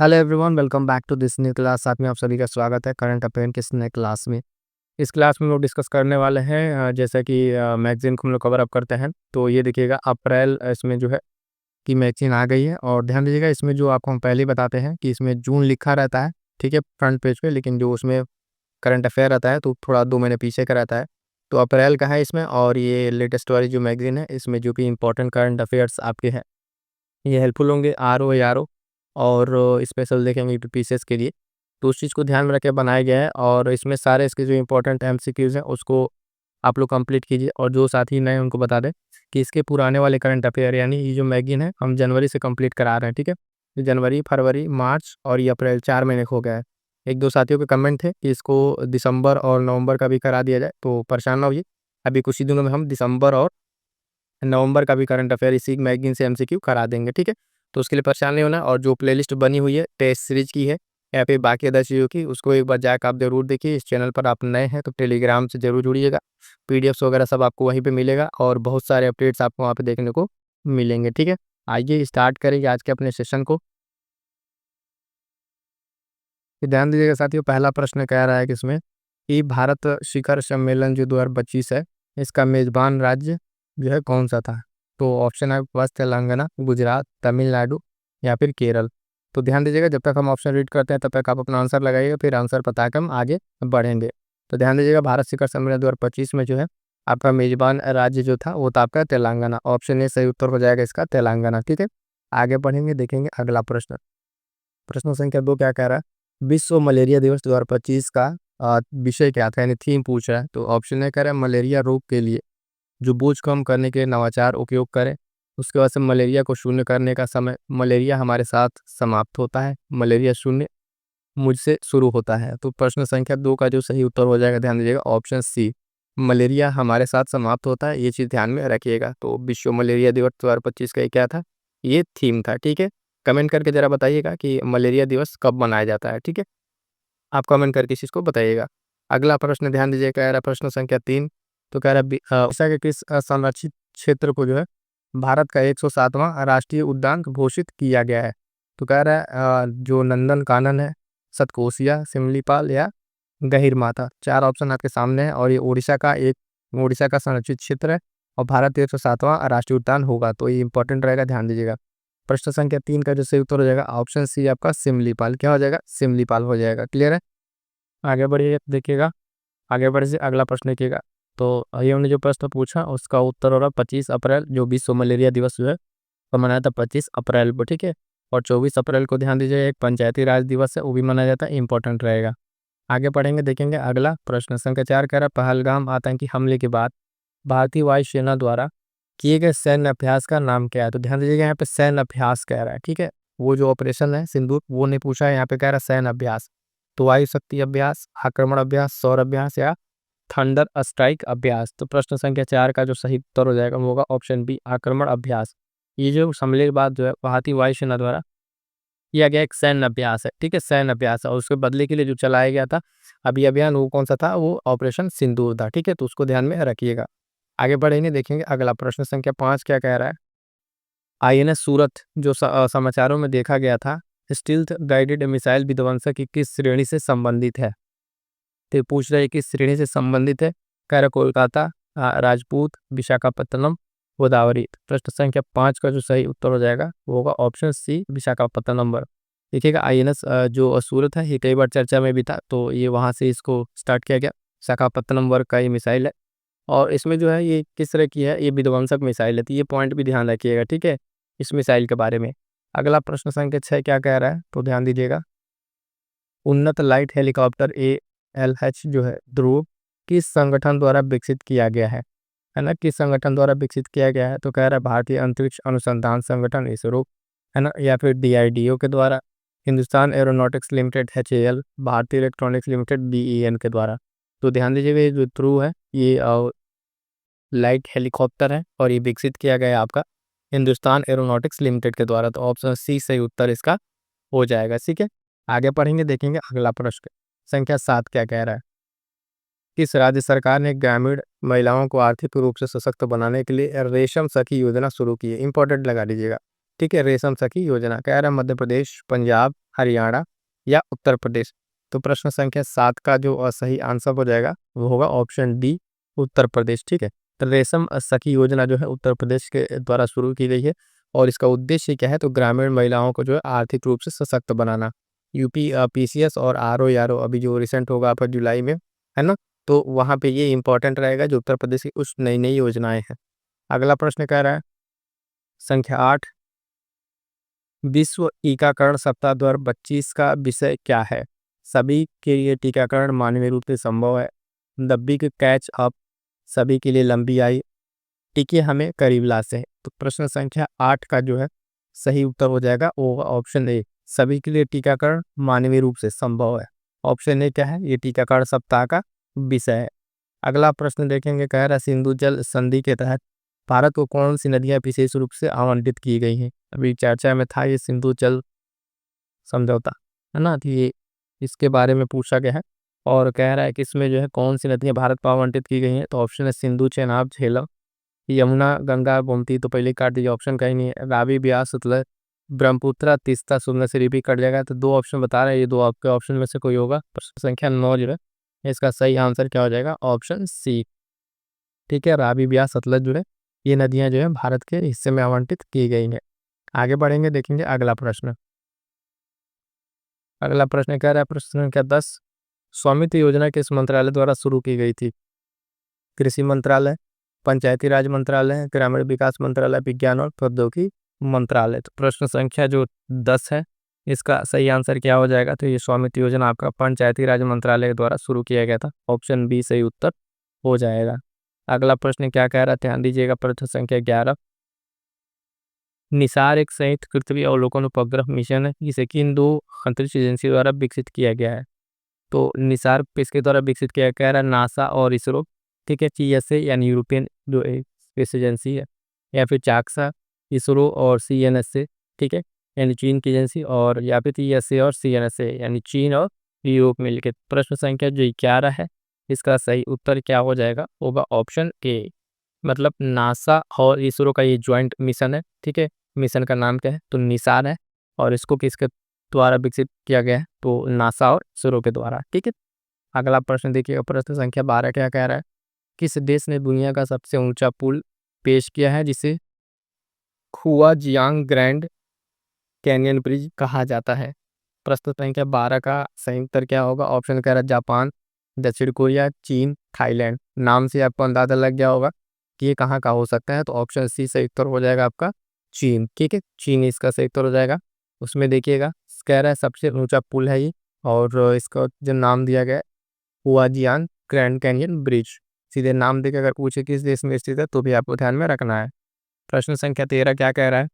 Hello everyone, welcome back to this new class. साथ में आप सभी का स्वागत है करंट अफेयर के इस नए क्लास में। इस क्लास में हम लोग डिस्कस करने वाले हैं जैसा कि मैगजीन को हम लोग कवर अप करते हैं। तो ये देखिएगा अप्रैल इसमें जो है कि मैगजीन आ गई है। और ध्यान दीजिएगा, इसमें जो आपको हम पहले ही बताते हैं कि इसमें जून लिखा रहता है, ठीक है, फ्रंट पेज पे, लेकिन जो उसमें करंट अफेयर रहता है तो थोड़ा 2 महीने पीछे का रहता है। तो अप्रैल का है इसमें, और ये लेटेस्ट वाली जो मैगजीन है इसमें जो भी इंपॉर्टेंट करंट अफेयर्स आपके हैं ये हेल्पफुल होंगे आर ओ और स्पेशल देखेंगे पीसेस के लिए। तो उस चीज़ को ध्यान में रख के बनाया गया है, और इसमें सारे इसके जो इंपॉर्टेंट एमसीक्यूज़ हैं उसको आप लोग कंप्लीट कीजिए। और जो साथी नए हैं उनको बता दें कि इसके पुराने वाले करंट अफेयर यानी ये जो मैगज़ीन है हम जनवरी से कंप्लीट करा रहे हैं, ठीक है। तो जनवरी, फरवरी, मार्च और ये अप्रैल 4 महीने हो गया है। 1-2 साथियों के कमेंट थे कि इसको दिसंबर और नवंबर का भी करा दिया जाए, तो परेशान ना होइए। अभी कुछ ही दिनों में हम दिसंबर और नवंबर का भी करंट अफेयर इसी मैगज़ीन से एमसीक्यू करा देंगे, ठीक है। तो उसके लिए परेशान नहीं होना। और जो प्लेलिस्ट बनी हुई है टेस्ट सीरीज की है या फिर बाकी अदर चीज़ों की, उसको एक बार जाकर आप ज़रूर देखिए। इस चैनल पर आप नए हैं तो टेलीग्राम से ज़रूर जुड़िएगा। पीडीएफ्स वगैरह सब आपको वहीं पे मिलेगा और बहुत सारे अपडेट्स आपको वहाँ पे देखने को मिलेंगे, ठीक है। आइए स्टार्ट करेंगे आज के अपने सेशन को। कि ध्यान दीजिएगा साथियों, पहला प्रश्न कह रहा है कि इसमें कि भारत शिखर सम्मेलन जो 2025 है, इसका मेज़बान राज्य जो है कौन-सा था? तो ऑप्शन है आपके पास तेलंगाना, गुजरात, तमिलनाडु या फिर केरल। तो ध्यान दीजिएगा, जब तक हम ऑप्शन रीड करते हैं तब तक आप अपना आंसर लगाइएगा, फिर आंसर बता के हम आगे बढ़ेंगे। तो ध्यान दीजिएगा, भारत शिखर सम्मेलन 2025 में जो है आपका मेज़बान राज्य जो था वो था आपका तेलंगाना। ऑप्शन ए सही उत्तर हो जाएगा इसका तेलंगाना, ठीक है। आगे बढ़ेंगे, देखेंगे अगला प्रश्न। प्रश्न संख्या 2 क्या कह रहा है? विश्व मलेरिया दिवस 2025 का विषय क्या था, यानी थीम पूछ रहा है। तो ऑप्शन ए कह रहा है मलेरिया रोग के लिए जो बोझ कम करने के लिए नवाचार उपयोग करें। उसके बाद से मलेरिया को शून्य करने का समय, मलेरिया हमारे साथ समाप्त होता है, मलेरिया शून्य मुझसे शुरू होता है। तो प्रश्न संख्या 2 का जो सही उत्तर हो जाएगा, ध्यान दीजिएगा, ऑप्शन सी, मलेरिया हमारे साथ समाप्त होता है। ये चीज़ ध्यान में रखिएगा। तो विश्व मलेरिया दिवस 2025 का ये क्या था? ये थीम था, ठीक है। कमेंट करके ज़रा बताइएगा कि मलेरिया दिवस कब मनाया जाता है, ठीक है। आप कमेंट करके इस चीज़ को बताइएगा। अगला प्रश्न ध्यान दीजिए, कह रहा है प्रश्न संख्या 3। तो कह रहा है उड़ीसा के किस संरक्षित क्षेत्र को जो है भारत का 107वां राष्ट्रीय उद्यान घोषित किया गया है? तो कह रहा है जो नंदन कानन है, सतकोसिया, सिमलीपाल या गहीरमाथा। 4 ऑप्शन आपके सामने है, और ये उड़ीसा का संरक्षित क्षेत्र है और भारत का 107वां राष्ट्रीय उद्यान होगा। तो ये इंपॉर्टेंट रहेगा, ध्यान दीजिएगा। प्रश्न संख्या 3 का जो सही उत्तर हो जाएगा ऑप्शन सी आपका सिमलीपाल। क्या हो जाएगा? सिमलीपाल हो जाएगा। क्लियर है? आगे बढ़िए, देखिएगा। आगे बढ़े से अगला प्रश्न देखिएगा। तो ये हमने जो प्रश्न पूछा उसका उत्तर हो रहा है 25 अप्रैल, जो विश्व मलेरिया दिवस जो है वो मनाया था 25 अप्रैल को, ठीक है। और 24 अप्रैल को ध्यान दीजिए एक पंचायती राज दिवस है, वो भी मनाया जाता है, इंपॉर्टेंट रहेगा। आगे पढ़ेंगे, देखेंगे अगला प्रश्न संख्या 4 कह रहा है पहलगाम आतंकी हमले के बाद भारतीय वायुसेना द्वारा किए गए सैन्य अभ्यास का नाम क्या है? तो ध्यान दीजिएगा, यहाँ पे सैन्य अभ्यास कह रहा है, ठीक है। वो जो ऑपरेशन है सिंदूर वो नहीं पूछा है, यहाँ पे कह रहा है सैन्य अभ्यास। तो वायु शक्ति अभ्यास, आक्रमण अभ्यास, सौर अभ्यास या थंडर स्ट्राइक अभ्यास। तो प्रश्न संख्या 4 का जो सही उत्तर हो जाएगा वो होगा ऑप्शन बी, आक्रमण अभ्यास। ये जो हमले के बाद जो है भारतीय वायुसेना द्वारा किया गया एक सैन्य अभ्यास है, ठीक है, सैन्य अभ्यास है। और उसके बदले के लिए जो चलाया गया था अभी अभियान, वो कौन सा था? वो ऑपरेशन सिंदूर था, ठीक है। तो उसको ध्यान में रखिएगा। आगे बढ़ेंगे, देखेंगे अगला प्रश्न संख्या 5 क्या कह रहा है? आईएनएस सूरत जो समाचारों में देखा गया था, स्टील्थ गाइडेड मिसाइल विध्वंसक की किस श्रेणी से संबंधित है? तो पूछ रहे हैं किस श्रेणी से संबंधित है। कह रहा कोलकाता, राजपूत, विशाखापत्तनम, गोदावरी। प्रश्न संख्या 5 का जो सही उत्तर हो जाएगा वो होगा ऑप्शन सी, विशाखापत्तनम। देखिएगा आईएनएस जो सूरत है ये कई बार चर्चा में भी था, तो ये वहाँ से इसको स्टार्ट किया गया। विशाखापत्तनम वर्ग का ये मिसाइल है, और इसमें जो है ये किस तरह की है, ये विध्वंसक मिसाइल है। तो ये पॉइंट भी ध्यान रखिएगा, ठीक है, इस मिसाइल के बारे में। अगला प्रश्न संख्या 6 क्या कह रहा है? तो ध्यान दीजिएगा, उन्नत लाइट हेलीकॉप्टर ALH जो है ध्रुव किस संगठन द्वारा विकसित किया गया है ना? किस संगठन द्वारा विकसित किया गया है? तो कह रहा है भारतीय अंतरिक्ष अनुसंधान संगठन इसरो, है ना, या फिर DRDO के द्वारा, हिंदुस्तान एरोनॉटिक्स लिमिटेड HAL, भारतीय इलेक्ट्रॉनिक्स लिमिटेड BEL के द्वारा। तो ध्यान दीजिएगा, ये जो ध्रुव है ये लाइट हेलीकॉप्टर है और ये विकसित किया गया है आपका हिंदुस्तान एरोनॉटिक्स लिमिटेड के द्वारा। तो ऑप्शन सी सही उत्तर इसका हो जाएगा, ठीक है। आगे पढ़ेंगे, देखेंगे अगला प्रश्न संख्या 7 क्या कह रहा है? किस राज्य सरकार ने ग्रामीण महिलाओं को आर्थिक रूप से सशक्त बनाने के लिए रेशम सखी योजना शुरू की है? इंपॉर्टेंट लगा दीजिएगा। ठीक है, रेशम सखी योजना कह रहा है मध्य प्रदेश, पंजाब, हरियाणा या उत्तर प्रदेश। तो प्रश्न संख्या 7 का जो सही आंसर हो जाएगा वो होगा ऑप्शन डी, उत्तर प्रदेश। ठीक है, तो रेशम सखी योजना जो है उत्तर प्रदेश के द्वारा शुरू की गई है और इसका उद्देश्य क्या है, तो ग्रामीण महिलाओं को जो है आर्थिक रूप से सशक्त बनाना। यूपी पीसीएस और आरओ अभी जो रिसेंट होगा आपका जुलाई में, है ना, तो वहाँ पे ये इंपॉर्टेंट रहेगा जो उत्तर प्रदेश की कुछ नई नई योजनाएं हैं। अगला प्रश्न कह रहा है संख्या 8, विश्व टीकाकरण सप्ताह 2025 का विषय क्या है? सभी के लिए टीकाकरण मानवीय रूप से संभव है, द बिग कैच अप, सभी के लिए लंबी आई, टीके हमें करीब लाते हैं। तो प्रश्न संख्या 8 का जो है सही उत्तर हो जाएगा वो होगा ऑप्शन ए, सभी के लिए टीकाकरण मानवीय रूप से संभव है। ऑप्शन ए क्या है, ये टीकाकरण सप्ताह का विषय है। अगला प्रश्न देखेंगे, कह रहा है सिंधु जल संधि के तहत भारत को कौन सी नदियां विशेष रूप से आवंटित की गई हैं? अभी चर्चा में था ये सिंधु जल समझौता, है ना, तो ये इसके बारे में पूछा गया है और कह रहा है कि इसमें जो है कौन सी नदियां भारत को आवंटित की गई हैं। तो ऑप्शन है सिंधु, चेनाब, झेलम, यमुना, गंगा, गोमती। तो पहले काट दीजिए, ऑप्शन कहीं नहीं है। रावी, ब्यास, सतलज, ब्रह्मपुत्र, तीस्ता, सुबनसिरी भी कट जाएगा। तो दो ऑप्शन बता रहे हैं, ये दो आपके ऑप्शन में से कोई होगा। प्रश्न संख्या 9 जो है इसका सही आंसर क्या हो जाएगा, ऑप्शन सी। ठीक है, रावी, ब्यास, सतलज जो है ये नदियां जो है भारत के हिस्से में आवंटित की गई हैं। आगे बढ़ेंगे, देखेंगे अगला प्रश्न। अगला प्रश्न कह रहा है प्रश्न संख्या 10, स्वामित्व योजना किस मंत्रालय द्वारा शुरू की गई थी? कृषि मंत्रालय, पंचायती राज मंत्रालय, ग्रामीण विकास मंत्रालय, विज्ञान और प्रौद्योगिकी मंत्रालय। तो प्रश्न संख्या जो 10 है इसका सही आंसर क्या हो जाएगा, तो ये स्वामित्व योजना आपका पंचायती राज मंत्रालय के द्वारा शुरू किया गया था। ऑप्शन बी सही उत्तर हो जाएगा। अगला प्रश्न क्या कह रहा है, ध्यान दीजिएगा। प्रश्न संख्या 11, निसार एक संयुक्त पृथ्वी अवलोकन उपग्रह मिशन है जिसे किन दो अंतरिक्ष एजेंसी द्वारा विकसित किया गया है? तो निसार किसके द्वारा विकसित किया, कह रहा है नासा और इसरो। ठीक है, सीएसए यानी यूरोपियन जो स्पेस एजेंसी है, या फिर चाक्सा, इसरो और सीएनएसए। ठीक है, यानी चीन की एजेंसी, और या फिर सीएसए और सीएनएसए यानी चीन और यूरोप मिलकर। प्रश्न संख्या जो 11 है इसका सही उत्तर क्या हो जाएगा, होगा ऑप्शन ए, मतलब नासा और इसरो का ये ज्वाइंट मिशन है। ठीक है, मिशन का नाम क्या है, तो निसार है और इसको किसके द्वारा विकसित किया गया है, तो नासा और इसरो के द्वारा। ठीक है, अगला प्रश्न देखिएगा। प्रश्न संख्या 12 क्या कह रहा है, किस देश ने दुनिया का सबसे ऊंचा पुल पेश किया है जिसे खुआजियांग ग्रैंड कैनियन ब्रिज कहा जाता है? प्रश्न संख्या 12 का सही उत्तर क्या होगा, ऑप्शन कह रहा है जापान, दक्षिण कोरिया, चीन, थाईलैंड। नाम से आपको अंदाजा लग गया होगा कि ये कहाँ का हो सकता है, तो ऑप्शन सी सही उत्तर हो जाएगा आपका चीन। ठीक है, चीन इसका सही उत्तर हो जाएगा। उसमें देखिएगा कह रहा है सबसे ऊंचा पुल है ये और इसका जो नाम दिया गया है हुआजियान ग्रैंड कैनियन ब्रिज। सीधे नाम देकर अगर पूछे किस देश में स्थित है तो भी आपको ध्यान में रखना है। प्रश्न संख्या 13 क्या कह रहा है,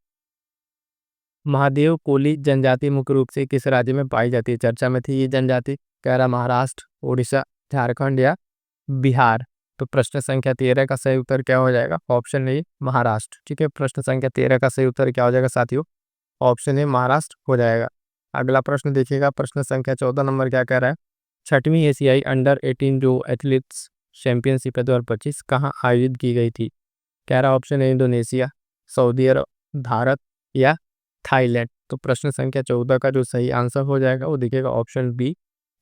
महादेव कोली जनजाति मुख्य रूप से किस राज्य में पाई जाती है? चर्चा में थी ये जनजाति, कह रहा महाराष्ट्र, उड़ीसा, झारखंड या बिहार। तो प्रश्न संख्या 13 का सही उत्तर क्या हो जाएगा, ऑप्शन ए महाराष्ट्र। ठीक है, प्रश्न संख्या 13 का सही उत्तर क्या हो जाएगा साथियों, ऑप्शन ए महाराष्ट्र हो जाएगा। अगला प्रश्न देखिएगा। प्रश्न संख्या 14 नंबर क्या कह रहा है, छठवीं एशियाई अंडर 18 जो एथलीट्स चैंपियनशिप 2025 कहाँ आयोजित की गई थी? कह रहा ऑप्शन ए इंडोनेशिया, सऊदी अरब, भारत या थाईलैंड। तो प्रश्न संख्या 14 का जो सही आंसर हो जाएगा वो देखिएगा ऑप्शन बी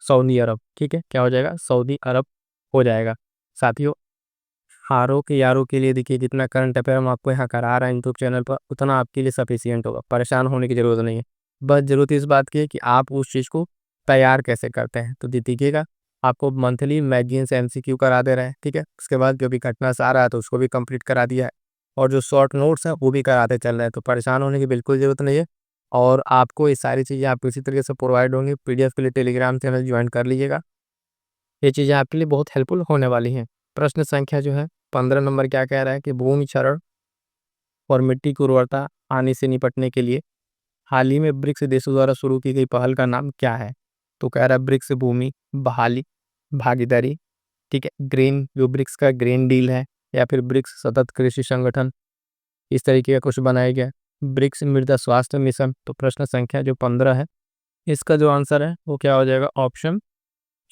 सऊदी अरब। ठीक है, क्या हो जाएगा, सऊदी अरब हो जाएगा। साथियों, हारों के यारों के लिए देखिए जितना करंट अफेयर हम आपको यहाँ करा रहे हैं यूट्यूब चैनल पर उतना आपके लिए सफिशियंट होगा, परेशान होने की जरूरत नहीं है। बस जरूरत इस बात की है कि आप उस चीज़ को तैयार कैसे करते हैं। तो देखिएगा आपको मंथली मैगजीन से एमसीक्यू करा दे रहे हैं। ठीक है, उसके बाद जो भी घटना से आ रहा है तो उसको भी कंप्लीट करा दिया है और जो शॉर्ट नोट्स हैं वो भी कराते चल रहे हैं। तो परेशान होने की बिल्कुल ज़रूरत नहीं है और आपको ये सारी चीज़ें आपको इसी तरीके से प्रोवाइड होंगी। पीडीएफ के लिए टेलीग्राम चैनल ज्वाइन कर लीजिएगा, ये चीज़ें आपके लिए बहुत हेल्पफुल होने वाली हैं। प्रश्न संख्या जो है 15 नंबर क्या कह रहा है कि भूमि क्षरण और मिट्टी की उर्वरता हानि से निपटने के लिए हाल ही में ब्रिक्स देशों द्वारा शुरू की गई पहल का नाम क्या है? तो कह रहा है ब्रिक्स भूमि बहाली भागीदारी, ठीक है, ग्रीन जो ब्रिक्स का ग्रीन डील है, या फिर ब्रिक्स सतत कृषि संगठन, इस तरीके का कुछ बनाया गया, ब्रिक्स मृदा स्वास्थ्य मिशन। तो प्रश्न संख्या जो 15 है इसका जो आंसर है वो क्या हो जाएगा, ऑप्शन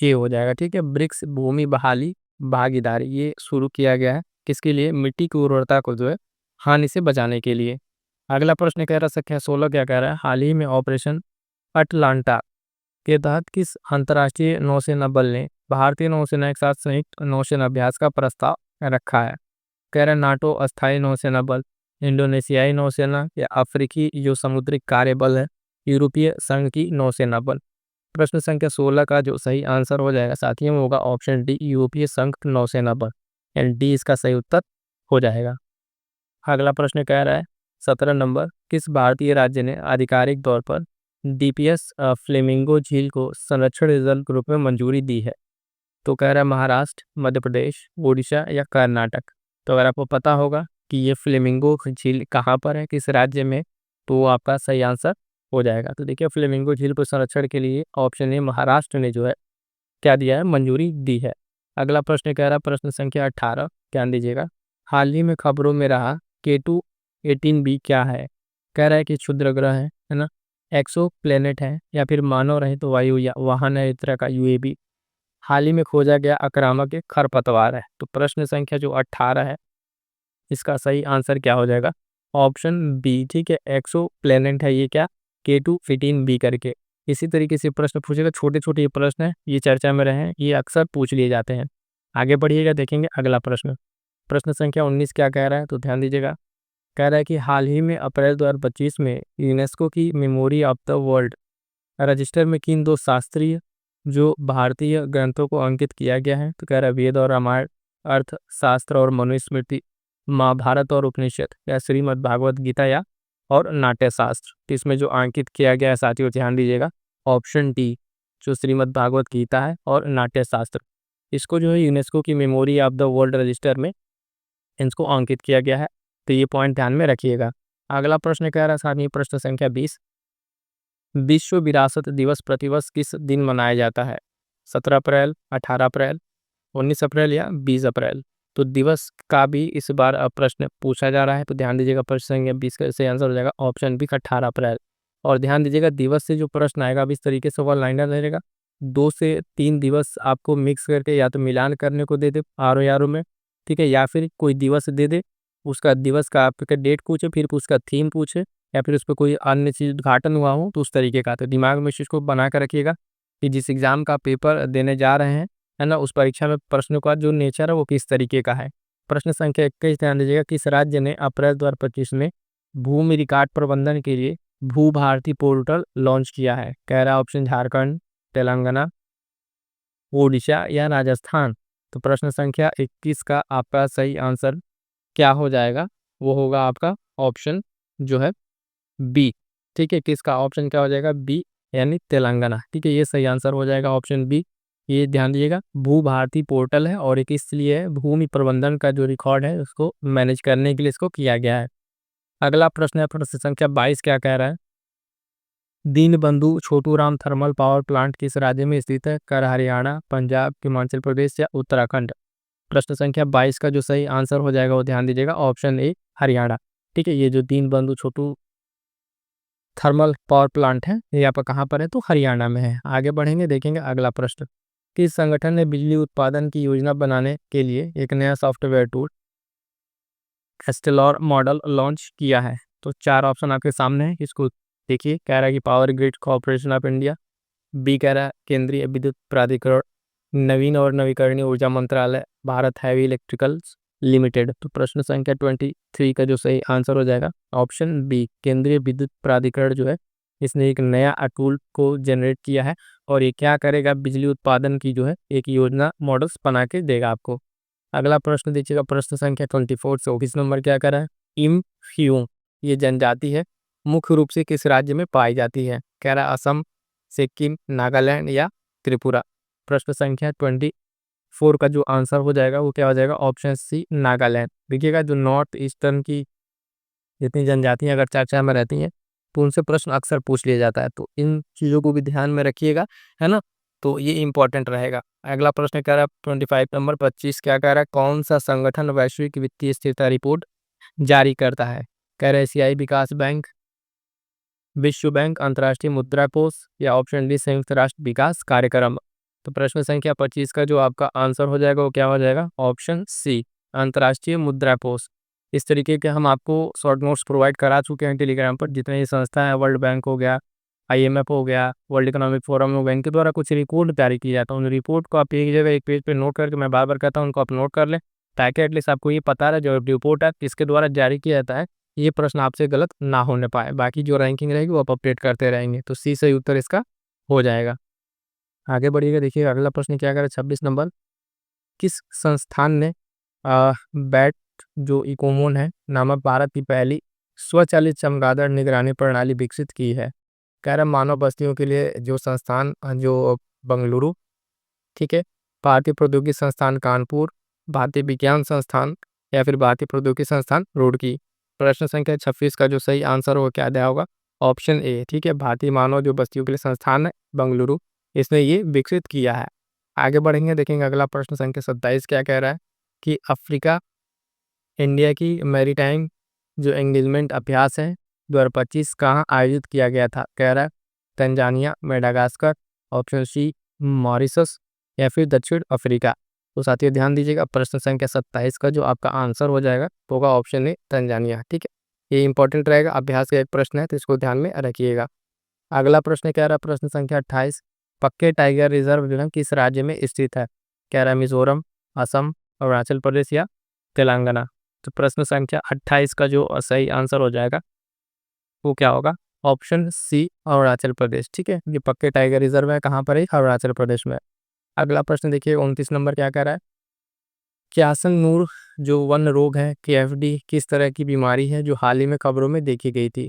ए हो जाएगा। ठीक है, ब्रिक्स भूमि बहाली भागीदारी ये शुरू किया गया है किसके लिए, मिट्टी की उर्वरता को जो है हानि से बचाने के लिए। अगला प्रश्न कह रहा संख्या 16 क्या कह रहा है, हाल ही में ऑपरेशन अटलांटा के तहत किस अंतर्राष्ट्रीय नौसेना बल ने भारतीय नौसेना के साथ संयुक्त नौसेना अभ्यास का प्रस्ताव रखा है। कह रहा है नाटो अस्थायी नौसेना बल, इंडोनेशियाई नौसेना या अफ्रीकी जो समुद्री कार्य बल है, यूरोपीय संघ की नौसेना बल। प्रश्न संख्या 16 का जो सही आंसर हो जाएगा साथियों में होगा ऑप्शन डी, यूरोपीय संघ नौसेना बल, यानी डी इसका सही उत्तर हो जाएगा। अगला प्रश्न कह रहा है 17 नंबर, किस भारतीय राज्य ने आधिकारिक तौर पर डीपीएस फ्लेमिंगो झील को संरक्षण रिजर्व के रूप में मंजूरी दी है? तो कह रहा है महाराष्ट्र, मध्य प्रदेश, उड़ीसा या कर्नाटक। तो अगर आपको पता होगा कि ये फ्लेमिंगो झील कहाँ पर है, किस राज्य में, तो वो आपका सही आंसर हो जाएगा। तो देखिए फ्लेमिंगो झील को संरक्षण के लिए ऑप्शन ए महाराष्ट्र ने जो है क्या दिया है, मंजूरी दी है। अगला प्रश्न कह रहा है प्रश्न संख्या 18, ध्यान दीजिएगा, हाल ही में खबरों में रहा K2-18b क्या है? कह रहा है कि क्षुद्र ग्रह है ना, एक्सो प्लेनेट है या फिर मानव रहित तो वायु या वाहन है, इस तरह का यूएवी, हाल ही में खोजा गया आक्रामक एक खरपतवार है। तो प्रश्न संख्या जो 18 है इसका सही आंसर क्या हो जाएगा, ऑप्शन बी। ठीक है, एक्सो प्लेनेट है ये क्या, K2-18b करके। इसी तरीके से प्रश्न पूछेगा, छोटे छोटे ये प्रश्न है, ये चर्चा में रहे, ये अक्सर पूछ लिए जाते हैं। आगे बढ़िएगा, देखेंगे अगला प्रश्न। प्रश्न संख्या 19 क्या कह रहा है, तो ध्यान दीजिएगा, कह रहा है कि हाल ही में अप्रैल 2025 में यूनेस्को की memory of the world register में किन दो शास्त्रीय जो भारतीय ग्रंथों को अंकित किया गया है? तो कह रहा है वेद और रामायण, अर्थशास्त्र और मनुस्मृति, महाभारत और उपनिषद या श्रीमद् भागवत गीता या और नाट्यशास्त्र। तो इसमें जो अंकित किया गया है साथियों ध्यान दीजिएगा ऑप्शन डी, जो श्रीमद् भागवत गीता है और नाट्यशास्त्र, इसको जो है यूनेस्को की memory of the world register में इनको अंकित किया गया है। तो ये पॉइंट ध्यान में रखिएगा। अगला प्रश्न कह रहा है साथियों प्रश्न संख्या 20, विश्व विरासत दिवस प्रतिवर्ष किस दिन मनाया जाता है? 17 अप्रैल, 18 अप्रैल, 19 अप्रैल या 20 अप्रैल। तो दिवस का भी इस बार प्रश्न पूछा जा रहा है। तो ध्यान दीजिएगा प्रश्न संख्या 20 का सही आंसर हो जाएगा ऑप्शन बी 18 अप्रैल। और ध्यान दीजिएगा दिवस से जो प्रश्न आएगा अब इस तरीके से वन लाइनर रहेगा, 2 से 3 दिवस आपको मिक्स करके या तो मिलान करने को दे दे आरो यारो में, ठीक है, या फिर कोई दिवस दे दे, उसका दिवस का आपका डेट पूछे, फिर उसका थीम पूछे, या फिर उस पर कोई अन्य चीज़ उद्घाटन हुआ हो, तो उस तरीके का। तो दिमाग में इस चीज़ को बना कर रखिएगा कि जिस एग्ज़ाम का पेपर देने जा रहे हैं, है ना, उस परीक्षा में प्रश्नों का जो नेचर है वो किस तरीके का है। प्रश्न संख्या 21 ध्यान दीजिएगा, किस राज्य ने अप्रैल 2025 में भूमि रिकॉर्ड प्रबंधन के लिए भू भारती पोर्टल लॉन्च किया है? कह रहा है ऑप्शन झारखंड, तेलंगाना, ओडिशा या राजस्थान। तो प्रश्न संख्या 21 का आपका सही आंसर क्या हो जाएगा, वो होगा आपका ऑप्शन जो है बी। ठीक है, किसका ऑप्शन क्या हो जाएगा, बी, यानी तेलंगाना। ठीक है, ये सही आंसर हो जाएगा ऑप्शन बी। ये ध्यान दीजिएगा भू भारती पोर्टल है और एक इसलिए है भूमि प्रबंधन का जो रिकॉर्ड है उसको मैनेज करने के लिए इसको किया गया है। अगला प्रश्न है प्रश्न संख्या 22 क्या कह रहा है, Deenbandhu Chhoturam thermal power plant किस राज्य में स्थित है? कर हरियाणा, पंजाब, हिमाचल प्रदेश या उत्तराखंड। प्रश्न संख्या 22 का जो सही आंसर हो जाएगा वो ध्यान दीजिएगा ऑप्शन ए हरियाणा। ठीक है, ये जो दीनबंधु छोटू थर्मल पावर प्लांट है ये यहाँ पर कहाँ पर है, तो हरियाणा में है। आगे बढ़ेंगे, देखेंगे अगला प्रश्न, किस संगठन ने बिजली उत्पादन की योजना बनाने के लिए एक नया सॉफ्टवेयर टूल एस्टेलर मॉडल लॉन्च किया है? तो 4 ऑप्शन आपके सामने है, इसको देखिए। कह रहा है कि power grid corporation of India, B कह रहा है केंद्रीय विद्युत प्राधिकरण, नवीन और नवीकरणीय ऊर्जा मंत्रालय, भारत हैवी इलेक्ट्रिकल्स लिमिटेड। तो प्रश्न संख्या 23 का जो सही आंसर हो जाएगा ऑप्शन बी, केंद्रीय विद्युत प्राधिकरण जो है इसने एक नया टूल को जनरेट किया है और ये क्या करेगा, बिजली उत्पादन की जो है एक योजना मॉडल्स बना के देगा आपको। अगला प्रश्न देखिएगा प्रश्न संख्या 24 से 24 नंबर क्या कर रहा है, इम्फ्यूम ये जनजाति है मुख्य रूप से किस राज्य में पाई जाती है? कह रहा है असम, सिक्किम, नागालैंड या त्रिपुरा। प्रश्न संख्या 24 का जो आंसर हो जाएगा वो क्या हो जाएगा ऑप्शन सी नागालैंड। देखिएगा जो नॉर्थ ईस्टर्न की जितनी जनजातियां अगर चर्चा में रहती हैं तो उनसे प्रश्न अक्सर पूछ लिया जाता है, तो इन चीज़ों को भी ध्यान में रखिएगा, है ना, तो ये इंपॉर्टेंट रहेगा। अगला प्रश्न कह रहा है 25 नंबर 25 क्या कह रहा है, कौन सा संगठन वैश्विक वित्तीय स्थिरता रिपोर्ट जारी करता है? कह रहे एशियाई विकास बैंक, विश्व बैंक, अंतर्राष्ट्रीय मुद्रा कोष या ऑप्शन डी संयुक्त राष्ट्र विकास कार्यक्रम। तो प्रश्न संख्या 25 का जो आपका आंसर हो जाएगा वो क्या हो जाएगा ऑप्शन सी अंतर्राष्ट्रीय मुद्रा कोष। इस तरीके के हम आपको शॉर्ट नोट्स प्रोवाइड करा चुके हैं टेलीग्राम पर। जितने ये संस्था है, वर्ल्ड बैंक हो गया, IMF हो गया, वर्ल्ड इकोनॉमिक फोरम हो गया, इनके द्वारा कुछ रिपोर्ट जारी की जाता है। उन रिपोर्ट को आप एक जगह एक पेज पे नोट करके, मैं बार बार कहता हूँ उनको आप नोट कर लें, ताकि एटलीस्ट आपको ये पता रहे जो रिपोर्ट है किसके द्वारा जारी किया जाता है, ये प्रश्न आपसे गलत ना होने पाए। बाकी जो रैंकिंग रहेगी वो आप अपडेट करते रहेंगे। तो सी सही उत्तर इसका हो जाएगा। आगे बढ़िएगा, देखिए अगला प्रश्न क्या करें, 26 नंबर। किस संस्थान ने बैट जो इकोमोन है नामक भारत की पहली स्वचालित चमगादड़ निगरानी प्रणाली विकसित की है? कह रहा मानव बस्तियों के लिए जो संस्थान जो बंगलुरु, ठीक है, भारतीय प्रौद्योगिकी संस्थान कानपुर, भारतीय विज्ञान संस्थान या फिर भारतीय प्रौद्योगिकी संस्थान रुड़की। प्रश्न संख्या 26 का जो सही आंसर होगा क्या दिया होगा? ऑप्शन ए, ठीक है, भारतीय मानव जो बस्तियों के लिए संस्थान है बंगलुरु, इसने ये विकसित किया है। आगे बढ़ेंगे, देखेंगे अगला प्रश्न संख्या 27 क्या कह रहा है कि अफ्रीका इंडिया की मैरीटाइम जो एंगेजमेंट अभ्यास है 2025 कहाँ आयोजित किया गया था? कह रहा है Tanzania, Madagascar, option C Mauritius या फिर दक्षिण अफ्रीका। तो साथियों ध्यान दीजिएगा, प्रश्न संख्या 27 का जो आपका आंसर हो जाएगा वो होगा ऑप्शन ए तंजानिया। ठीक है, ये इंपॉर्टेंट रहेगा, अभ्यास का एक प्रश्न है तो इसको ध्यान में रखिएगा। अगला प्रश्न कह रहा है, प्रश्न संख्या 28, पक्के टाइगर रिजर्व जो है किस राज्य में स्थित है? कह रहा है मिजोरम, असम, अरुणाचल प्रदेश या तेलंगाना। तो प्रश्न संख्या 28 का जो सही आंसर हो जाएगा वो क्या होगा? Option C Arunachal Pradesh. ठीक है, ये पक्के टाइगर रिजर्व है, कहाँ पर है? अरुणाचल प्रदेश में। अगला प्रश्न देखिए 29 नंबर क्या कह रहा है, क्यासन नूर जो वन रोग है KFD किस तरह की बीमारी है जो हाल ही में खबरों में देखी गई थी?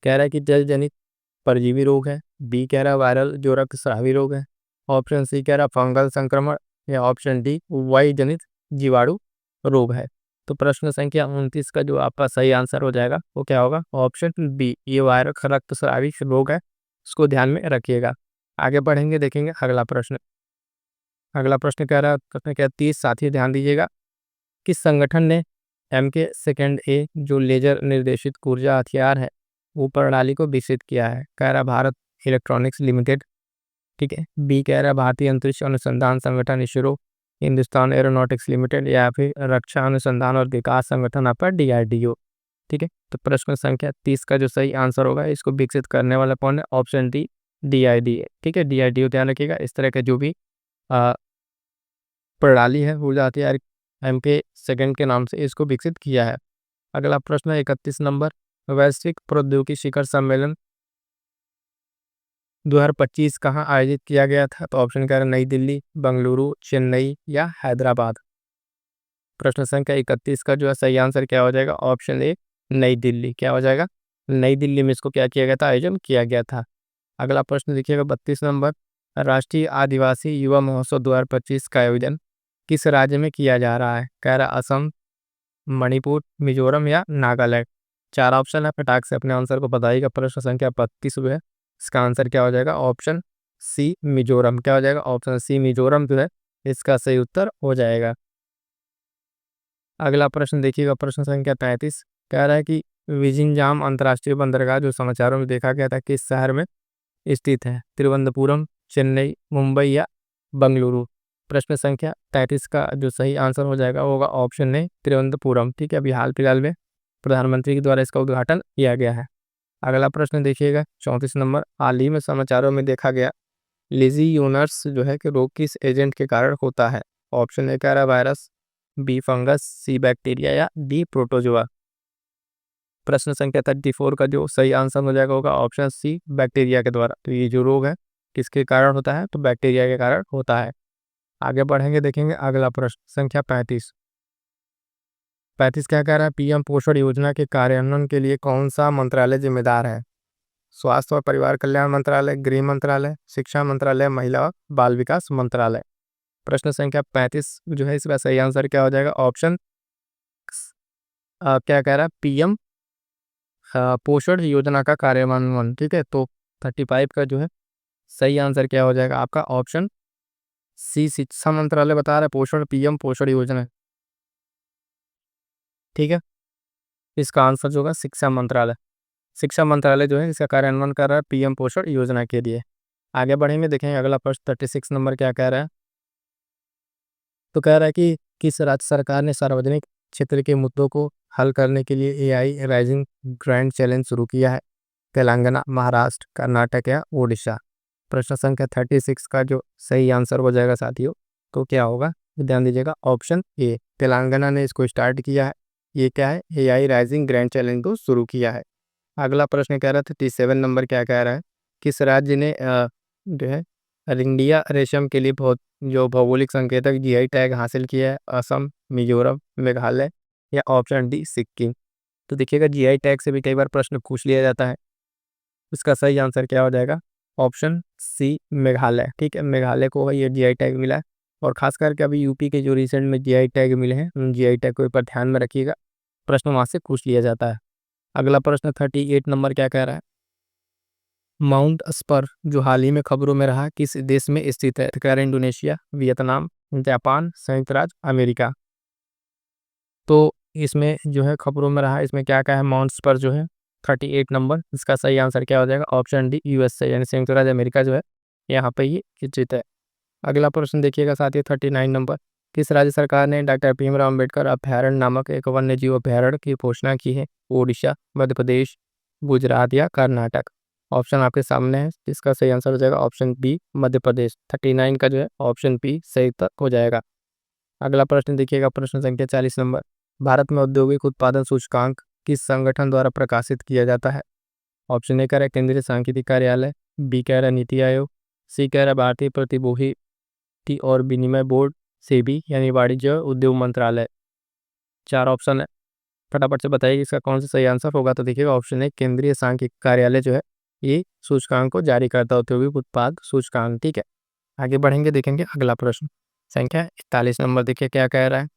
कह रहा है कि जल जनित परजीवी रोग है, बी कह रहा है वायरल जो रक्तस्रावी रोग है, ऑप्शन सी कह रहा फंगल संक्रमण या ऑप्शन डी वायु जनित जीवाणु रोग है। तो प्रश्न संख्या 29 का जो आपका सही आंसर हो जाएगा वो क्या होगा? ऑप्शन बी, ये वायरल रक्तस्रावी रोग है, उसको ध्यान में रखिएगा। आगे बढ़ेंगे, देखेंगे अगला प्रश्न। अगला प्रश्न कह रहा है, प्रश्न क्या 30, साथी ध्यान दीजिएगा, किस संगठन ने MK2A जो लेजर निर्देशित ऊर्जा हथियार है वो प्रणाली को विकसित किया है? कह रहा भारत इलेक्ट्रॉनिक्स लिमिटेड, ठीक है, बी कह रहा भारतीय अंतरिक्ष अनुसंधान संगठन इसरो, हिंदुस्तान एरोनॉटिक्स लिमिटेड या फिर रक्षा अनुसंधान और विकास संगठन आपका DRDO। ठीक है, तो प्रश्न संख्या 30 का जो सही आंसर होगा, इसको विकसित करने वाला कौन है? Option D DIDA। ठीक है, DRDO ध्यान रखिएगा। इस तरह के जो भी प्रणाली है ऊर्जा हथियार MK2 के नाम से इसको विकसित किया है। अगला प्रश्न 31 नंबर, वैश्विक प्रौद्योगिकी शिखर सम्मेलन 2025 कहाँ आयोजित किया गया था? तो ऑप्शन कह रहे नई दिल्ली, बंगलुरु, चेन्नई या हैदराबाद। प्रश्न संख्या 31 का जो है सही आंसर क्या हो जाएगा? ऑप्शन ए नई दिल्ली। क्या हो जाएगा? नई दिल्ली में इसको क्या किया गया था? आयोजन किया गया था। अगला प्रश्न देखिएगा 32 नंबर, राष्ट्रीय आदिवासी युवा महोत्सव 2025 का आयोजन किस राज्य में किया जा रहा है? कह रहा असम, मणिपुर, मिजोरम या नागालैंड। चार ऑप्शन है, फटाक से अपने आंसर को बताइएगा। प्रश्न संख्या 32 है, इसका आंसर क्या हो जाएगा? Option C Mizoram. क्या हो जाएगा? ऑप्शन सी मिजोरम जो है इसका सही उत्तर हो जाएगा। अगला प्रश्न देखिएगा, प्रश्न संख्या 33 कह रहा है कि विजिंजाम अंतर्राष्ट्रीय बंदरगाह जो समाचारों में देखा गया था किस शहर में स्थित है? तिरुवनंतपुरम, चेन्नई, मुंबई या बंगलुरु। प्रश्न संख्या 33 का जो सही आंसर हो जाएगा वो होगा ऑप्शन ए तिरुवनंतपुरम। ठीक है, अभी हाल फिलहाल में प्रधानमंत्री के द्वारा इसका उद्घाटन किया गया है। अगला प्रश्न देखिएगा 34 नंबर, हाल ही में समाचारों में देखा गया लीजियोनर्स जो है कि रोग किस एजेंट के कारण होता है? ऑप्शन ए कह रहा वायरस, बी फंगस, सी बैक्टीरिया या डी प्रोटोजोआ। प्रश्न संख्या 34 का जो सही आंसर हो जाएगा होगा ऑप्शन सी बैक्टीरिया के द्वारा। तो ये जो रोग है किसके कारण होता है? तो बैक्टीरिया के कारण होता है। आगे बढ़ेंगे, देखेंगे अगला प्रश्न संख्या 35। 35 क्या कह रहा है, PM पोषण योजना के कार्यान्वयन के लिए कौन सा मंत्रालय जिम्मेदार है? स्वास्थ्य और परिवार कल्याण मंत्रालय, गृह मंत्रालय, शिक्षा मंत्रालय, महिला और बाल विकास मंत्रालय। प्रश्न संख्या 35 जो है इसका सही आंसर क्या हो जाएगा? ऑप्शन क्या कह रहा है? PM पोषण योजना का कार्यान्वयन। ठीक है, तो 35 का जो है सही आंसर क्या हो जाएगा आपका? ऑप्शन सी शिक्षा मंत्रालय बता रहा है पोषण PM पोषण योजना। ठीक है, इसका आंसर जो होगा शिक्षा मंत्रालय। शिक्षा मंत्रालय जो है इसका कार्यान्वयन कर रहा है PM पोषण योजना के लिए। आगे बढ़ेंगे, देखेंगे अगला प्रश्न 36 नंबर क्या कह रहा है। तो कह रहा है कि किस राज्य सरकार ने सार्वजनिक क्षेत्र के मुद्दों को हल करने के लिए एआई राइजिंग ग्रैंड चैलेंज शुरू किया है? तेलंगाना, महाराष्ट्र, कर्नाटक या ओडिशा? प्रश्न संख्या 36 का जो सही आंसर हो जाएगा साथियों, तो क्या होगा, ध्यान दीजिएगा, ऑप्शन ए, तेलंगाना ने इसको स्टार्ट किया है। ये क्या है, एआई राइजिंग ग्रैंड चैलेंज को शुरू किया है। अगला प्रश्न कह रहा था 37 नंबर, क्या कह रहा है, किस राज्य ने जो है इंडिया रेशम के लिए बहुत जो भौगोलिक संकेतक जीआई टैग हासिल किया है? असम, मिजोरम, मेघालय या ऑप्शन डी सिक्किम? तो देखिएगा, जीआई टैग से भी कई बार प्रश्न पूछ लिया जाता है। इसका सही आंसर क्या हो जाएगा, ऑप्शन सी, मेघालय। ठीक है, मेघालय को ये जीआई टैग मिला है। और खास करके अभी यूपी के जो रिसेंट में जीआई टैग मिले हैं, उन जीआई टैग को एक बार ध्यान में रखिएगा, प्रश्न वहां से पूछ लिया जाता है। अगला प्रश्न 38 नंबर, क्या कह रहा है, माउंट स्पर जो हाल ही में खबरों में रहा, किस देश में स्थित है? तो कह रहे हैं इंडोनेशिया, वियतनाम, जापान, संयुक्त राज्य अमेरिका। तो इसमें जो है खबरों में रहा, इसमें क्या क्या है, माउंट स्पर जो है 38 नंबर, इसका सही आंसर क्या हो जाएगा, ऑप्शन डी, यूएसए यानी संयुक्त राज्य अमेरिका जो है यहाँ पे ये स्थित है। अगला प्रश्न देखिएगा साथियों 39 नंबर, किस राज्य सरकार ने डॉक्टर भीमराव अम्बेडकर अभ्यारण्य नामक एक वन्य जीव अभ्यारण्य की घोषणा की है? ओडिशा, मध्य प्रदेश, गुजरात या कर्नाटक? ऑप्शन आपके सामने है, इसका सही आंसर हो जाएगा ऑप्शन बी, मध्य प्रदेश। 39 का जो है ऑप्शन बी सही उत्तर हो जाएगा। अगला प्रश्न देखिएगा, प्रश्न संख्या 40 नंबर, भारत में औद्योगिक उत्पादन सूचकांक किस संगठन द्वारा प्रकाशित किया जाता है? ऑप्शन ए कह रहा है केंद्रीय सांख्यिकी कार्यालय, बी कह रहा है नीति आयोग, सी कह रहा है भारतीय प्रतिभूति और विनिमय बोर्ड, सेबी यानी वाणिज्य उद्योग मंत्रालय। चार ऑप्शन है, फटाफट से बताइए इसका कौन सा सही आंसर होगा। तो देखिएगा, ऑप्शन ए केंद्रीय सांख्यिकी कार्यालय जो है ये सूचकांक को जारी करता है, औद्योगिक उत्पाद सूचकांक। ठीक है, आगे बढ़ेंगे, देखेंगे अगला प्रश्न संख्या 41 नंबर, देखिए क्या कह रहा है।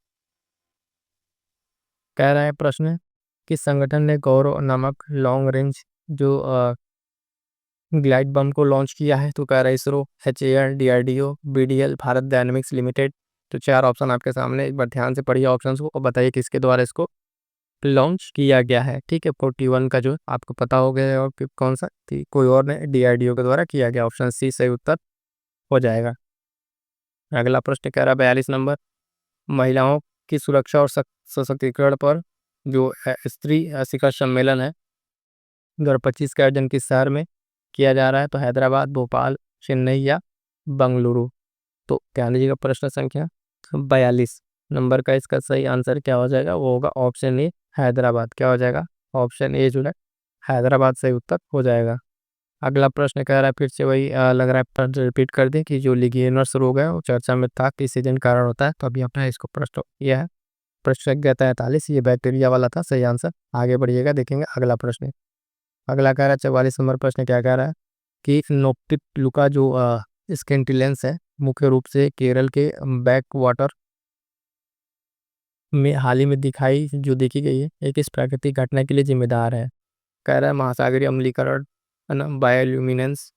कह रहा है प्रश्न, किस संगठन ने गौरव नामक लॉन्ग रेंज जो ग्लाइड बम को लॉन्च किया है? तो कह रहा है ISRO, HAL, DRDO, BDL, Bharat dynamics limited. तो चार ऑप्शन आपके सामने, एक बार ध्यान से पढ़िए ऑप्शंस को और बताइए किसके द्वारा इसको लॉन्च किया गया है। ठीक है, 41 का जो आपको पता हो गया है और कौन सा थी, कोई और ने, डीआरडीओ के द्वारा किया गया, ऑप्शन सी सही उत्तर हो जाएगा। अगला प्रश्न कह रहा है 42 नंबर, महिलाओं की सुरक्षा और सशक्तिकरण पर जो स्त्री शिखर सम्मेलन है 2025 का आयोजन किस शहर में किया जा रहा है? तो हैदराबाद, भोपाल, चेन्नई या बंगलुरु? तो ध्यान दीजिएगा, प्रश्न संख्या 42 नंबर का इसका सही आंसर क्या हो जाएगा, वो होगा ऑप्शन ए, हैदराबाद। क्या हो जाएगा, ऑप्शन ए जो है हैदराबाद सही उत्तर हो जाएगा। अगला प्रश्न कह रहा है, फिर से वही लग रहा है, प्रश्न रिपीट कर दें कि जो लिगियनर्स रोग है वो चर्चा में था, किस सीजन कारण होता है? तो अभी अपना इसको प्रश्न यह है, प्रश्न संख्या 43, ये बैक्टीरिया वाला था सही आंसर। आगे बढ़िएगा, देखेंगे अगला प्रश्न। अगला कह रहा है 44 नंबर प्रश्न, क्या कह रहा है कि नोक्टिक लुका जो स्केंटिलेंस है, मुख्य रूप से केरल के बैक वाटर में हाल ही में दिखाई जो देखी गई है, एक इस प्राकृतिक घटना के लिए जिम्मेदार है? कह रहा है महासागरीय अम्लीकरण, है ना, बायोल्यूमिनेंस,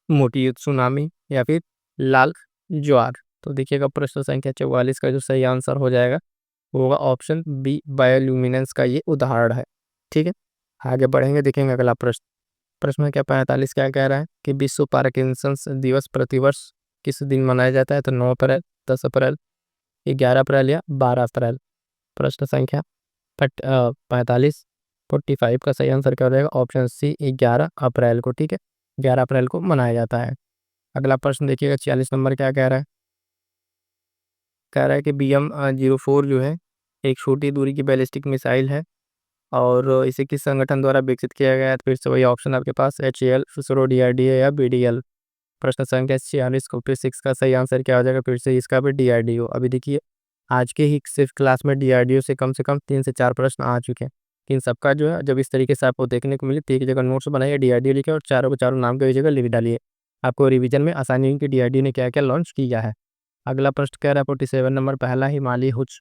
मोटी सुनामी या फिर लाल ज्वार? तो देखिएगा, प्रश्न संख्या 44 का जो सही आंसर हो जाएगा वो होगा ऑप्शन बी, बायोल्यूमिनेंस का ये उदाहरण है। ठीक है, आगे बढ़ेंगे, देखेंगे अगला प्रश्न। प्रश्न क्या 45 क्या कह रहा है कि विश्व पार्किंसंस दिवस प्रतिवर्ष किस दिन मनाया जाता है? तो 9 अप्रैल, 10 अप्रैल, 11 अप्रैल या 12 अप्रैल? प्रश्न संख्या 45 45 का सही आंसर क्या हो जाएगा, ऑप्शन सी, 11 अप्रैल को। ठीक है, 11 अप्रैल को मनाया जाता है। अगला प्रश्न देखिएगा 46 नंबर, क्या कह रहा है। कह रहा है कि BM-04 जो है एक छोटी दूरी की बैलिस्टिक मिसाइल है और इसे किस संगठन द्वारा विकसित किया गया है? तो फिर से वही ऑप्शन आपके पास, एचएएल, इसरो, डीआरडीओ या बीडीएल? प्रश्न संख्या 46 को, फिर 6 का सही आंसर क्या हो जाएगा, फिर से इसका भी डीआरडीओ। अभी देखिए, आज के ही सिर्फ क्लास में डीआरडीओ से कम 3 से 4 प्रश्न आ चुके हैं। इन सबका जो है जब इस तरीके से आपको देखने को मिले तो एक जगह नोट्स बनाइए, डीआरडीओ लिखे और चारों के चारों नाम की जगह लिख डालिए, आपको रिवीजन में आसानी होगी कि डीआरडीओ ने क्या क्या लॉन्च किया है। अगला प्रश्न कह रहा है 47 नंबर, पहला हिमालयी उच्च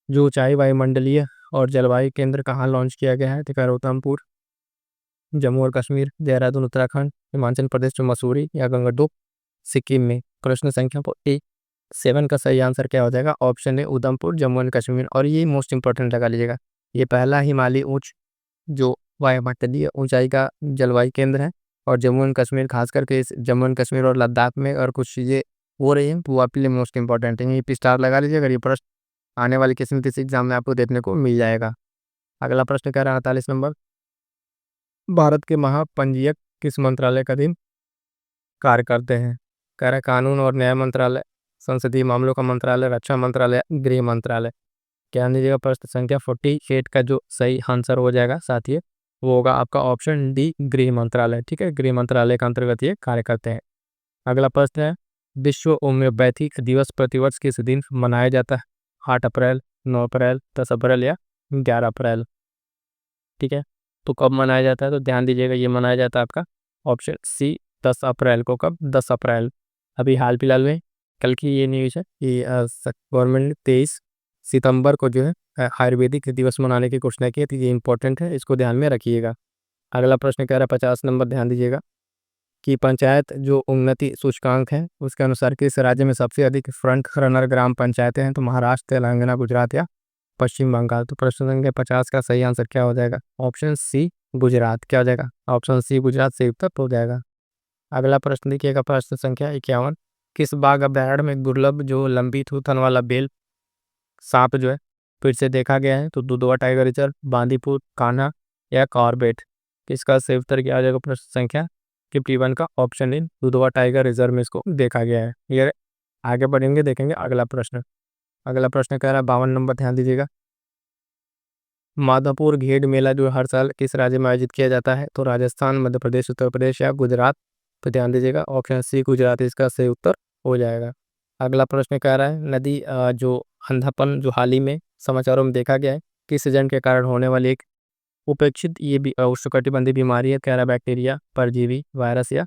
जो ऊंचाई वायुमंडलीय और जलवायु केंद्र कहाँ लॉन्च किया गया है? तो कह रहा है रोहतांगपुर, जम्मू और कश्मीर, देहरादून उत्तराखंड, हिमाचल प्रदेश में मसूरी या गंगटोक सिक्किम में? प्रश्न संख्या 47 का सही आंसर क्या हो जाएगा, option A, Udhampur, Jammu and Kashmir. और ये मोस्ट इंपॉर्टेंट लगा लीजिएगा, ये पहला हिमालयी उच्च जो वायुमंडलीय ऊंचाई का जलवायु केंद्र है और जम्मू एंड कश्मीर, खास करके इस जम्मू एंड कश्मीर और लद्दाख में और कुछ चीज़ें हो रही हैं, तो वो आपके लिए मोस्ट इंपॉर्टेंट है, यहीं पे स्टार लगा लीजिए अगर ये प्रश्न आने वाले किसी न किसी एग्जाम में आपको देखने को मिल जाएगा। अगला प्रश्न कह रहा है 48 नंबर, भारत के महापंजीयक किस मंत्रालय का अधीन कार्य करते हैं? कह रहा है कानून और न्याय मंत्रालय, संसदीय मामलों का मंत्रालय, रक्षा मंत्रालय, गृह मंत्रालय। क्या दीजिएगा? प्रश्न संख्या 48 का जो सही आंसर हो जाएगा साथियों वो होगा आपका ऑप्शन डी, गृह मंत्रालय। ठीक है, गृह मंत्रालय के अंतर्गत ये कार्य करते हैं। अगला प्रश्न है, विश्व होम्योपैथी दिवस प्रतिवर्ष किस दिन मनाया जाता है? 8 अप्रैल, 9 अप्रैल, 10 अप्रैल या 11 अप्रैल? ठीक है, तो कब मनाया जाता है? तो ध्यान दीजिएगा, ये मनाया जाता है आपका ऑप्शन सी 10 अप्रैल को। कब? 10 अप्रैल। अभी हाल फिलहाल में कल की ये न्यूज़ है कि गवर्नमेंट ने 23 सितंबर को जो है आयुर्वेदिक दिवस मनाने की घोषणा की है। तो ये इंपॉर्टेंट है, इसको ध्यान में रखिएगा। अगला प्रश्न कह रहा है 50 नंबर, ध्यान दीजिएगा कि पंचायत जो उन्नति सूचकांक है उसके अनुसार किस राज्य में सबसे अधिक फ्रंट रनर ग्राम पंचायतें हैं? तो महाराष्ट्र, तेलंगाना, गुजरात या पश्चिम बंगाल? तो प्रश्न संख्या 50 का सही आंसर क्या हो जाएगा? Option C Gujarat. क्या हो जाएगा? ऑप्शन सी गुजरात से उत्तर हो जाएगा। अगला प्रश्न देखिएगा, प्रश्न संख्या 51, किस बाघ अभ्यारण्य में दुर्लभ जो लंबी थूथन वाला बेल सांप जो है फिर से देखा गया है? तो दुधवा टाइगर रिजर्व, बांदीपुर, कान्हा या कॉर्बेट? इसका सही उत्तर क्या हो जाएगा? प्रश्न संख्या 51 का option in, Dudhwa tiger reserve में इसको देखा गया है। ये आगे बढ़ेंगे, देखेंगे अगला प्रश्न। अगला प्रश्न कह रहा है 52 नंबर, ध्यान दीजिएगा, माधवपुर घेड़ मेला जो हर साल किस राज्य में आयोजित किया जाता है? तो राजस्थान, मध्य प्रदेश, उत्तर प्रदेश या गुजरात? तो ध्यान दीजिएगा ऑप्शन सी गुजरात इसका सही उत्तर हो जाएगा। अगला प्रश्न कह रहा है, नदी जो अंधापन जो हाल ही में समाचारों में देखा गया है किस सीजन के कारण होने वाली एक उपेक्षित ये भी उष्णकटिबंधीय बीमारी है? कह रहा बैक्टीरिया, परजीवी, वायरस या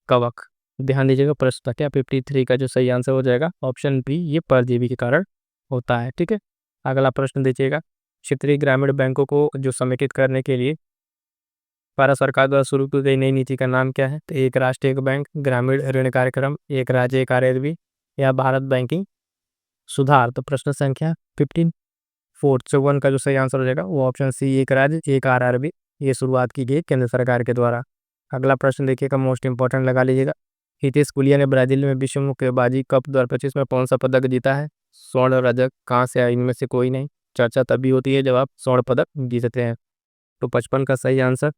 कवक? ध्यान दीजिएगा, प्रश्न क्या 53 का जो सही आंसर हो जाएगा ऑप्शन बी, ये परजीवी के कारण होता है। ठीक है, अगला प्रश्न दीजिएगा, क्षेत्रीय ग्रामीण बैंकों को जो समेकित करने के लिए भारत सरकार द्वारा शुरू की गई नई नीति का नाम क्या है? तो एक राष्ट्र एक बैंक, ग्रामीण ऋण कार्यक्रम, एक राज्य एक आरआरबी या भारत बैंकिंग सुधार? तो प्रश्न संख्या 54 का जो सही आंसर हो जाएगा वो ऑप्शन सी, एक राज्य एक आरआरबी। ये शुरुआत की गई केंद्र सरकार के द्वारा। अगला प्रश्न देखिएगा, मोस्ट इंपॉर्टेंट लगा लीजिएगा, हितेश गुलिया ने ब्राजील में विश्व मुक्केबाजी कप 2025 में कौन सा पदक जीता है? स्वर्ण, रजत, कहाँ से आया? इनमें से कोई नहीं। चर्चा तभी होती है जब आप स्वर्ण पदक जीतते हैं। तो 55 का सही आंसर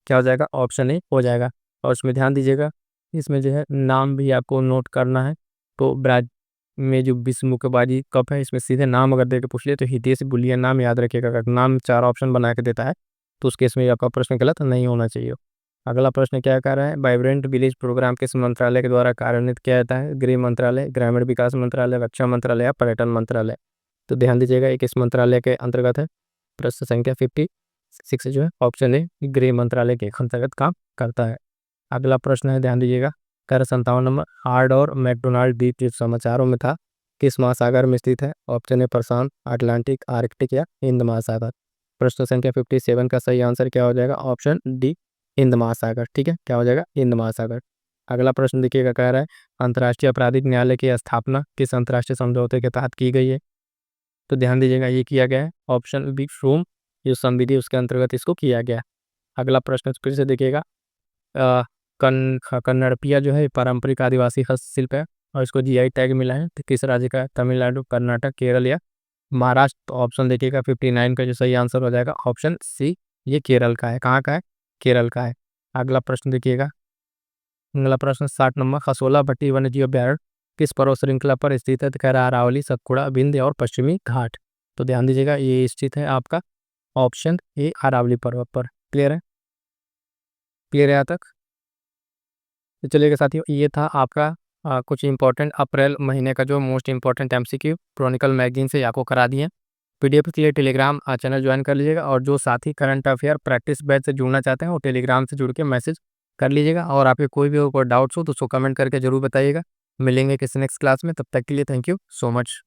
क्या हो जाएगा? ऑप्शन ए हो जाएगा। और उसमें ध्यान दीजिएगा, इसमें जो है नाम भी आपको नोट करना है। तो ब्राजील में जो विश्व मुक्केबाजी कप है इसमें सीधे नाम अगर देकर पूछ लिया तो हितेश गुलिया नाम याद रखिएगा। अगर नाम 4 ऑप्शन बना के देता है तो उस केस में आपका प्रश्न गलत नहीं होना चाहिए। अगला प्रश्न क्या कह रहा है, वाइब्रेंट विलेज प्रोग्राम किस मंत्रालय के द्वारा कार्यान्वित किया जाता है? गृह मंत्रालय, ग्रामीण विकास मंत्रालय, रक्षा मंत्रालय या पर्यटन मंत्रालय? तो ध्यान दीजिएगा, एक इस मंत्रालय के अंतर्गत है। प्रश्न संख्या 56 जो है ऑप्शन ए, गृह मंत्रालय के अंतर्गत काम करता है। अगला प्रश्न है, ध्यान दीजिएगा, कर 57 नंबर, हार्ड और मैकडोनाल्ड द्वीप जो समाचारों में था किस महासागर में स्थित है? Option A Prashant, Atlantic, Arctic या हिंद महासागर? प्रश्न संख्या 57 का सही आंसर क्या हो जाएगा? ऑप्शन डी, हिंद महासागर। ठीक है, क्या हो जाएगा? हिंद महासागर। अगला प्रश्न देखिएगा, कह रहा है अंतर्राष्ट्रीय आपराधिक न्यायालय की स्थापना किस अंतर्राष्ट्रीय समझौते के तहत की गई है? तो ध्यान दीजिएगा, ये किया गया है ऑप्शन बी, रोम जो संविधि उसके अंतर्गत इसको किया गया। अगला प्रश्न फिर से देखिएगा, कन्नड़पिया जो है पारंपरिक आदिवासी हस्तशिल्प है और इसको जीआई टैग मिला है। तो किस राज्य का है? तमिलनाडु, कर्नाटक, केरल या महाराष्ट्र? तो ऑप्शन देखिएगा 59 का जो सही आंसर हो जाएगा ऑप्शन सी, ये केरल का है। कहाँ का है? केरल का है। अगला प्रश्न देखिएगा, अगला प्रश्न 60 नंबर, खसोला भट्टी वन्यजीव अभ्यारण्य किस पर्वत श्रृंखला पर स्थित है? तो कह रहा है अरावली, सतपुड़ा, विंध्य और पश्चिमी घाट? तो ध्यान दीजिएगा, ये स्थित है आपका ऑप्शन ए, अरावली पर्वत पर। क्लियर है? क्लियर है यहाँ तक? तो चलिएगा साथियों, ये था आपका कुछ इंपॉर्टेंट अप्रैल महीने का जो most important MCQ Chronicle magazine से आपको करा दिए। पीडीएफ के लिए टेलीग्राम चैनल ज्वाइन कर लीजिएगा और जो साथी करंट अफेयर प्रैक्टिस बैच से जुड़ना चाहते हैं वो टेलीग्राम से जुड़ के मैसेज कर लीजिएगा। और आपके कोई भी डाउट्स हो तो उसको कमेंट करके जरूर बताइएगा। मिलेंगे किसी नेक्स्ट क्लास में, तब तक के लिए थैंक यू सो मच।